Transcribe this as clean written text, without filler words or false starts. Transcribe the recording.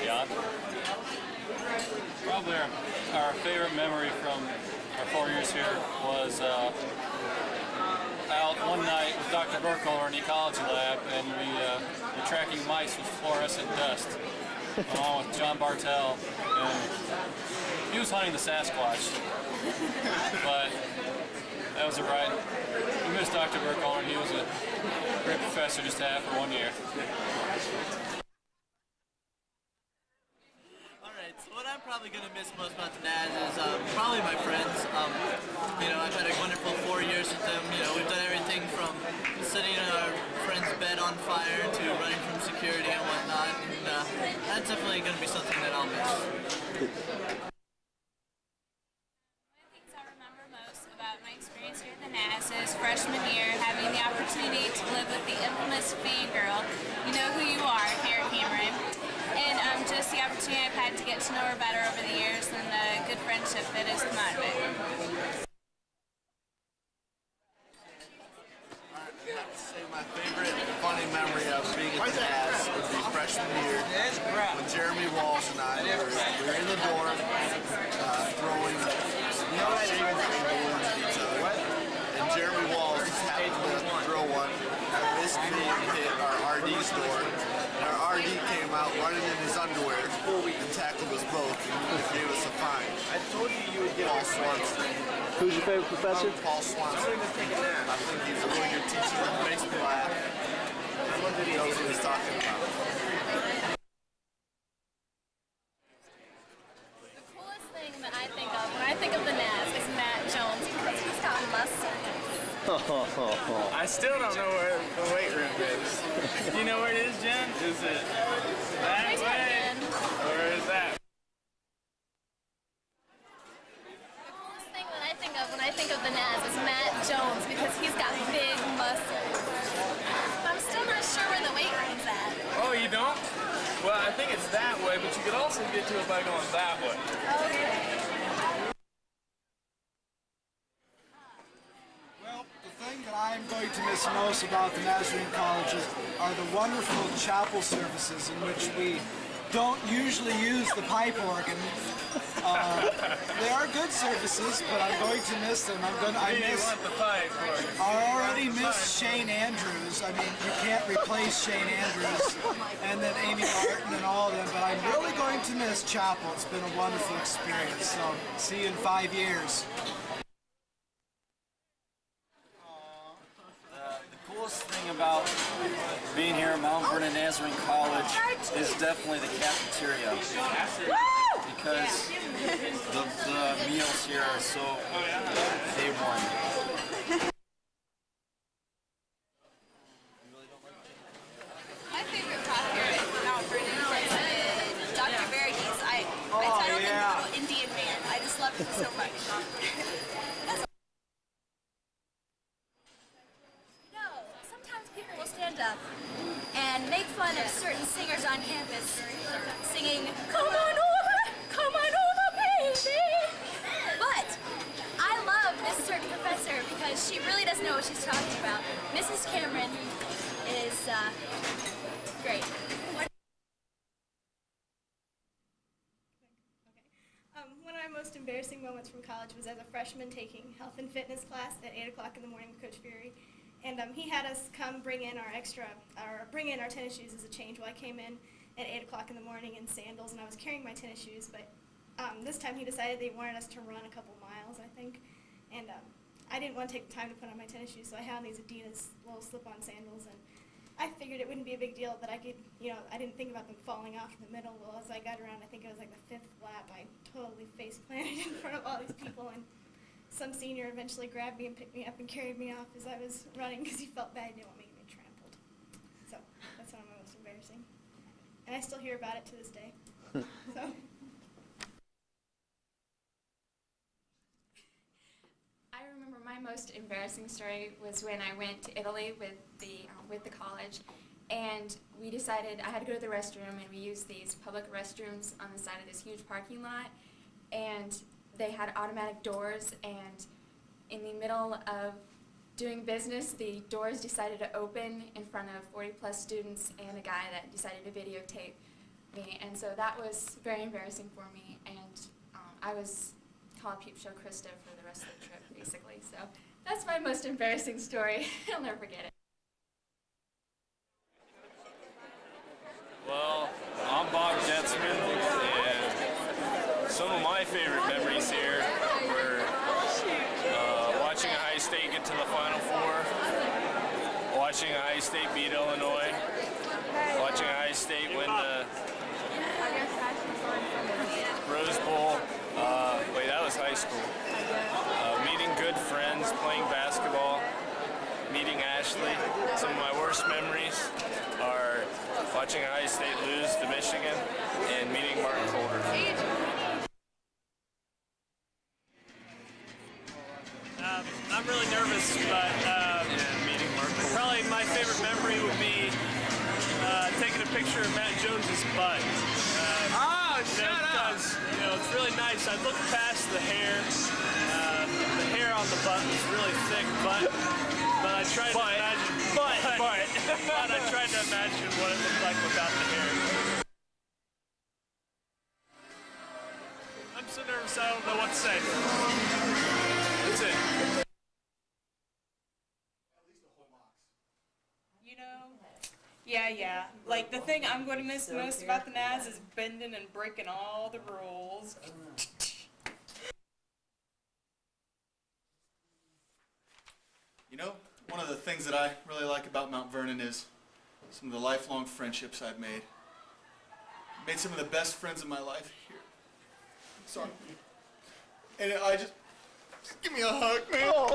John. Probably our favorite memory from our 4 years here was out one night with Dr. Burkholder in the ecology lab, and we were tracking mice with fluorescent dust, along with John Bartell, and he was hunting the Sasquatch, but that was a ride. We missed Dr. Burkholder, and he was a great professor just to have for 1 year. So what I'm probably going to miss most about the NAS is probably my friends. I've had a wonderful 4 years with them. We've done everything from sitting in our friend's bed on fire to running from security and whatnot. And that's definitely going to be something that I'll miss. About my experience here at the NAS is freshman year, having the opportunity to live with the infamous fangirl. You know who you are, Kara Cameron. And just the opportunity I've had to get to know her better over the years and the good friendship that has come out of it. I have to say my favorite funny memory of being at the NAS would be freshman year when Jeremy Walsh and I were in the dorm throwing shaving cream balloons at each other. And Jeremy Walsh just happened to throw one and missed me and hit our RD's door. And our RD came out running in his underwear and tackled us both and gave us a fine. I told you would get Paul Swanson. Who's your favorite professor? Paul Swanson. I think he's a really good teacher. Makes me laugh. He knows what he's talking about. The coolest thing that I think of when I think of the NAS is Matt Jones because he's got muscles. I still don't know where the weight room is. Do you know where it is, Jen? Is it that way? Or is that? The coolest thing that I think of when I think of the NAS is Matt Jones because he's got big muscles. But I'm still not sure where the weight room's at. Oh, you don't? Well, I think it's that way, but you could also get to it by going that way. Okay. The thing that I'm going to miss most about the Nazarene colleges are the wonderful chapel services in which we don't usually use the pipe organ. They are good services, but I'm going to miss them. I want the pipe organ. I already miss Shane Andrews. I mean, you can't replace Shane Andrews and then Amy Martin and all of them, but I'm really going to miss chapel. It's been a wonderful experience. So, see you in 5 years. The coolest thing about being here at Mount Vernon Nazarene College is definitely the cafeteria, because the meals here are so A1. My favorite prof here at Mount Vernon is Dr. Verghese. I titled him Little Indian Man. I just love him so much. People will stand up and make fun of certain singers on campus singing, come on over, baby. But I love this certain professor because she really doesn't know what she's talking about. Mrs. Cameron is great. One of my most embarrassing moments from college was as a freshman taking health and fitness class at 8 o'clock in the morning with Coach Fury. And he had us come bring in our tennis shoes as a change. Well, I came in at 8 o'clock in the morning in sandals, and I was carrying my tennis shoes, but this time he decided they wanted us to run a couple miles, I think. And I didn't want to take the time to put on my tennis shoes, so I had these Adidas little slip-on sandals, and I figured it wouldn't be a big deal that I could, I didn't think about them falling off in the middle. Well, as I got around, I think it was like the 5th lap, I totally face-planted in front of all these people, and some senior eventually grabbed me and picked me up and carried me off as I was running because he felt bad. He didn't want me to get trampled. So that's one of my most embarrassing. And I still hear about it to this day. So. I remember my most embarrassing story was when I went to Italy with the college, and we decided I had to go to the restroom, and we used these public restrooms on the side of this huge parking lot, and they had automatic doors, and in the middle of doing business, the doors decided to open in front of 40-plus students and a guy that decided to videotape me, and so that was very embarrassing for me, and I was called Peep Show Krista for the rest of the trip, basically. So that's my most embarrassing story. I'll never forget it. Well, I'm Bob Jetzman, and some of my favorite memories here were watching Ohio State get to the Final Four, watching Ohio State beat Illinois, watching Ohio State win the Rose Bowl. Wait, that was high school. Meeting good friends, playing basketball, meeting Ashley. Some of my worst memories are watching Ohio State lose to Michigan and meeting Martin Coulter. I'm really nervous, but Meeting Martin Coulter. probably my favorite memory would be taking a picture of Matt Jones's butt. Because, you know, it's really nice. I looked past the hair. The hair on the butt was really thick, but I tried to imagine. But I tried to imagine what it looked like without the hair. I'm so nervous I don't know what to say. That's it. You know, yeah. Like, the thing I'm going to miss most about the Naz is bending and breaking all the rules. You know, one of the things that I really like about Mount Vernon is some of the lifelong friendships I've made. Made some of the best friends of my life here. Sorry. And I just give me a hug, man.